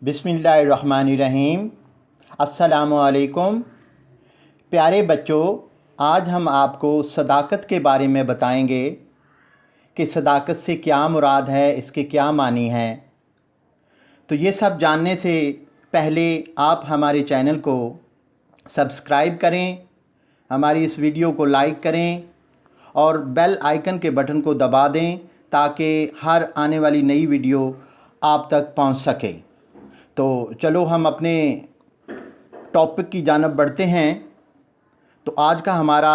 बिस्मिल्लाहिर्रहमानिर्रहीम। अस्सलामुअलैकुम। प्यारे बच्चों, आज हम आपको सदाकत के बारे में बताएंगे कि सदाकत से क्या मुराद है, इसके क्या मानी हैं। तो ये सब जानने से पहले आप हमारे चैनल को सब्सक्राइब करें, हमारी इस वीडियो को लाइक करें और बेल आइकन के बटन को दबा दें ताकि हर आने वाली नई वीडियो आप तक पहुंच सके। तो चलो हम अपने टॉपिक की जानिब बढ़ते हैं। तो आज का हमारा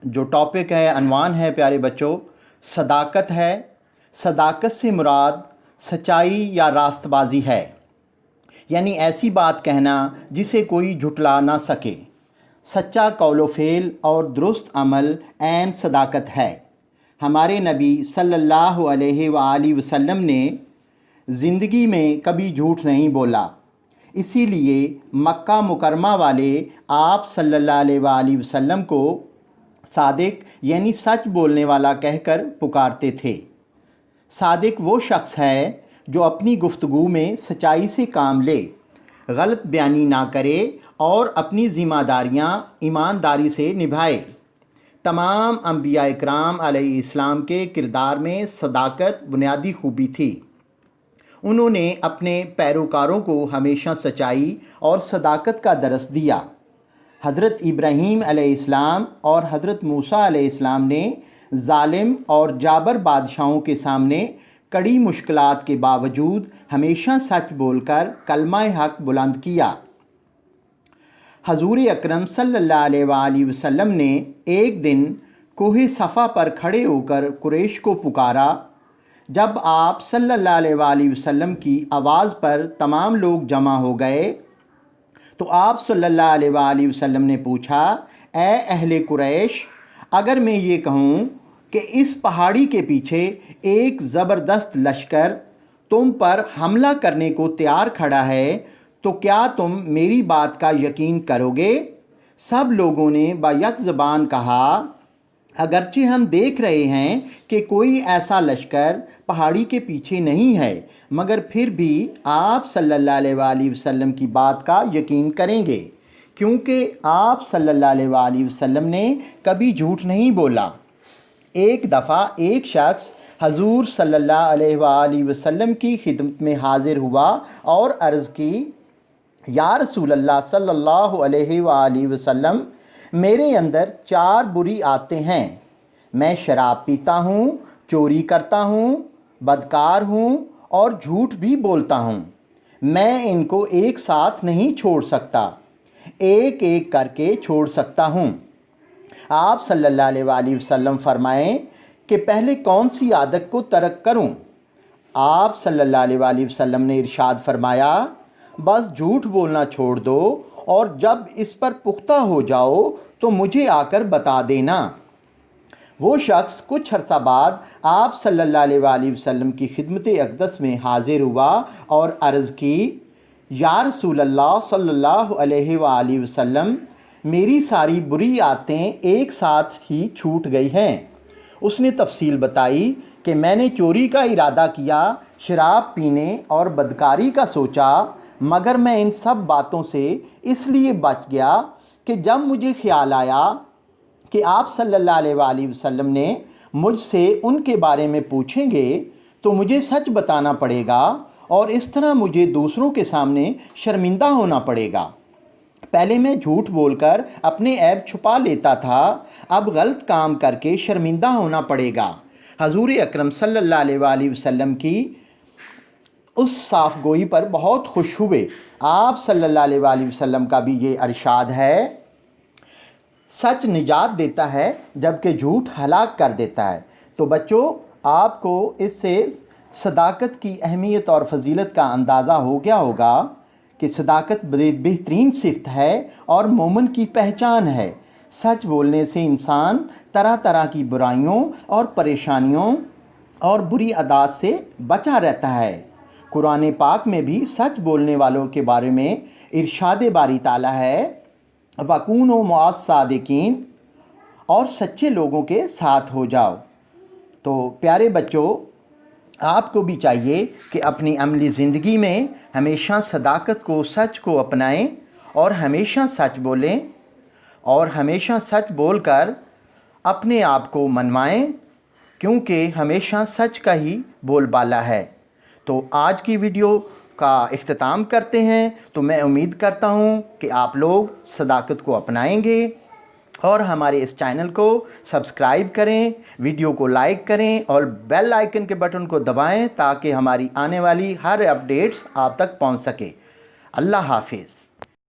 जो टॉपिक है, अनवान है प्यारे बच्चों, सदाकत है। सदाकत से मुराद सच्चाई या रास्तबाजी है, यानी ऐसी बात कहना जिसे कोई झुटला ना सके। सच्चा कौलो फेल और दुरुस्त अमल ऐन सदाकत है। हमारे नबी सल्लल्लाहु अलैहि वसल्लम ने ज़िंदगी में कभी झूठ नहीं बोला, इसीलिए मक्का मुकरमा वाले आप सल्लल्लाहु अलैहि वसल्लम को सादिक यानी सच बोलने वाला कहकर पुकारते थे। सादिक वो शख्स है जो अपनी गुफ्तगू में सच्चाई से काम ले, गलत बयानी ना करे और अपनी ज़िम्मेदारियाँ ईमानदारी से निभाए। तमाम अंबिया इकराम अलैहिस्सलाम के किरदार में सदाकत बुनियादी खूबी थी। उन्होंने अपने पैरोकारों को हमेशा सच्चाई और सदाकत का दरस दिया। हज़रत इब्राहीम अलैहिस्सलाम और हज़रत मूसा अलैहिस्सलाम ने ज़ालिम और जाबर बादशाहों के सामने कड़ी मुश्किलात के बावजूद हमेशा सच बोलकर कलमा हक बुलंद किया। हजूर अकरम सल्लल्लाहु अलैहि वसल्लम ने एक दिन कोहे सफ़ा पर खड़े होकर कुरैश को पुकारा। जब आप सल्लल्लाहु अलैहि वसल्लम की आवाज़ पर तमाम लोग जमा हो गए तो आप सल्लल्लाहु अलैहि वसल्लम ने पूछा, ए अहले कुरैश, अगर मैं ये कहूँ कि इस पहाड़ी के पीछे एक ज़बरदस्त लश्कर तुम पर हमला करने को तैयार खड़ा है तो क्या तुम मेरी बात का यकीन करोगे? सब लोगों ने बायक ज़बान कहा, अगरचे हम देख रहे हैं कि कोई ऐसा लश्कर पहाड़ी के पीछे नहीं है, मगर फिर भी आप सल्लल्लाहु अलैहि वसल्लम की बात का यकीन करेंगे, क्योंकि आप सल्लल्लाहु अलैहि वसल्लम ने कभी झूठ नहीं बोला। एक दफ़ा एक शख्स हजूर सल्लल्लाहु अलैहि वसल्लम की खिदमत में हाज़िर हुआ और अर्ज़ की, या रसूलल्लाह सल्लल्लाहु अलैहि वसल्लम, मेरे अंदर 4 बुरी आदतें हैं। मैं शराब पीता हूँ, चोरी करता हूँ, बदकार हूँ और झूठ भी बोलता हूँ। मैं इनको एक साथ नहीं छोड़ सकता, एक एक करके छोड़ सकता हूँ। आप सल्लल्लाहु अलैहि वसल्लम फरमाएं कि पहले कौन सी आदत को तर्क करूं? आप सल्लल्लाहु अलैहि वसल्लम ने इरशाद फरमाया, बस झूठ बोलना छोड़ दो और जब इस पर पुख्ता हो जाओ तो मुझे आकर बता देना। वो शख्स कुछ अर्सा बाद आप सल्लल्लाहु अलैहि वसल्लम की खिदमत अक़दस में हाज़िर हुआ और अर्ज़ की, या रसूलल्लाह सल्लल्लाहु अलैहि वसल्लम, मेरी सारी बुरी आदतें एक साथ ही छूट गई हैं। उसने तफसील बताई कि मैंने चोरी का इरादा किया, शराब पीने और बदकारी का सोचा, मगर मैं इन सब बातों से इसलिए बच गया कि जब मुझे ख्याल आया कि आप सल्लल्लाहु अलैहि वसल्लम ने मुझसे उनके बारे में पूछेंगे तो मुझे सच बताना पड़ेगा और इस तरह मुझे दूसरों के सामने शर्मिंदा होना पड़ेगा। पहले मैं झूठ बोलकर अपने ऐब छुपा लेता था, अब गलत काम करके शर्मिंदा होना पड़ेगा। हजूर अकरम सल्लल्लाहु अलैहि वसल्लम की उस साफ़ गोई पर बहुत खुश हुए। आप सल्लल्लाहु अलैहि वसल्लम का भी ये इरशाद है, सच निजात देता है जबकि झूठ हलाक कर देता है। तो बच्चों, आपको इससे सदाकत की अहमियत और फजीलत का अंदाज़ा हो गया होगा कि सदाकत बेहतरीन सिफ़त है और मोमिन की पहचान है। सच बोलने से इंसान तरह तरह की बुराइयों और परेशानियों और बुरी आदत से बचा रहता है। कुरान पाक में भी सच बोलने वालों के बारे में इरशाद बारी ताला है, वकूनो मुअस सादिकीन, और सच्चे लोगों के साथ हो जाओ। तो प्यारे बच्चों, آپ کو بھی چاہیے کہ اپنی عملی زندگی میں ہمیشہ صداقت کو، سچ کو اپنائیں اور ہمیشہ سچ بولیں اور ہمیشہ سچ بول کر اپنے آپ کو منوائیں، کیونکہ ہمیشہ سچ کا ہی بول بالا ہے۔ تو آج کی ویڈیو کا اختتام کرتے ہیں۔ تو میں امید کرتا ہوں کہ آپ لوگ صداقت کو اپنائیں گے اور ہمارے اس چینل کو سبسکرائب کریں، ویڈیو کو لائک کریں اور بیل آئیکن کے بٹن کو دبائیں تاکہ ہماری آنے والی ہر اپڈیٹس آپ تک پہنچ سکے۔ اللہ حافظ۔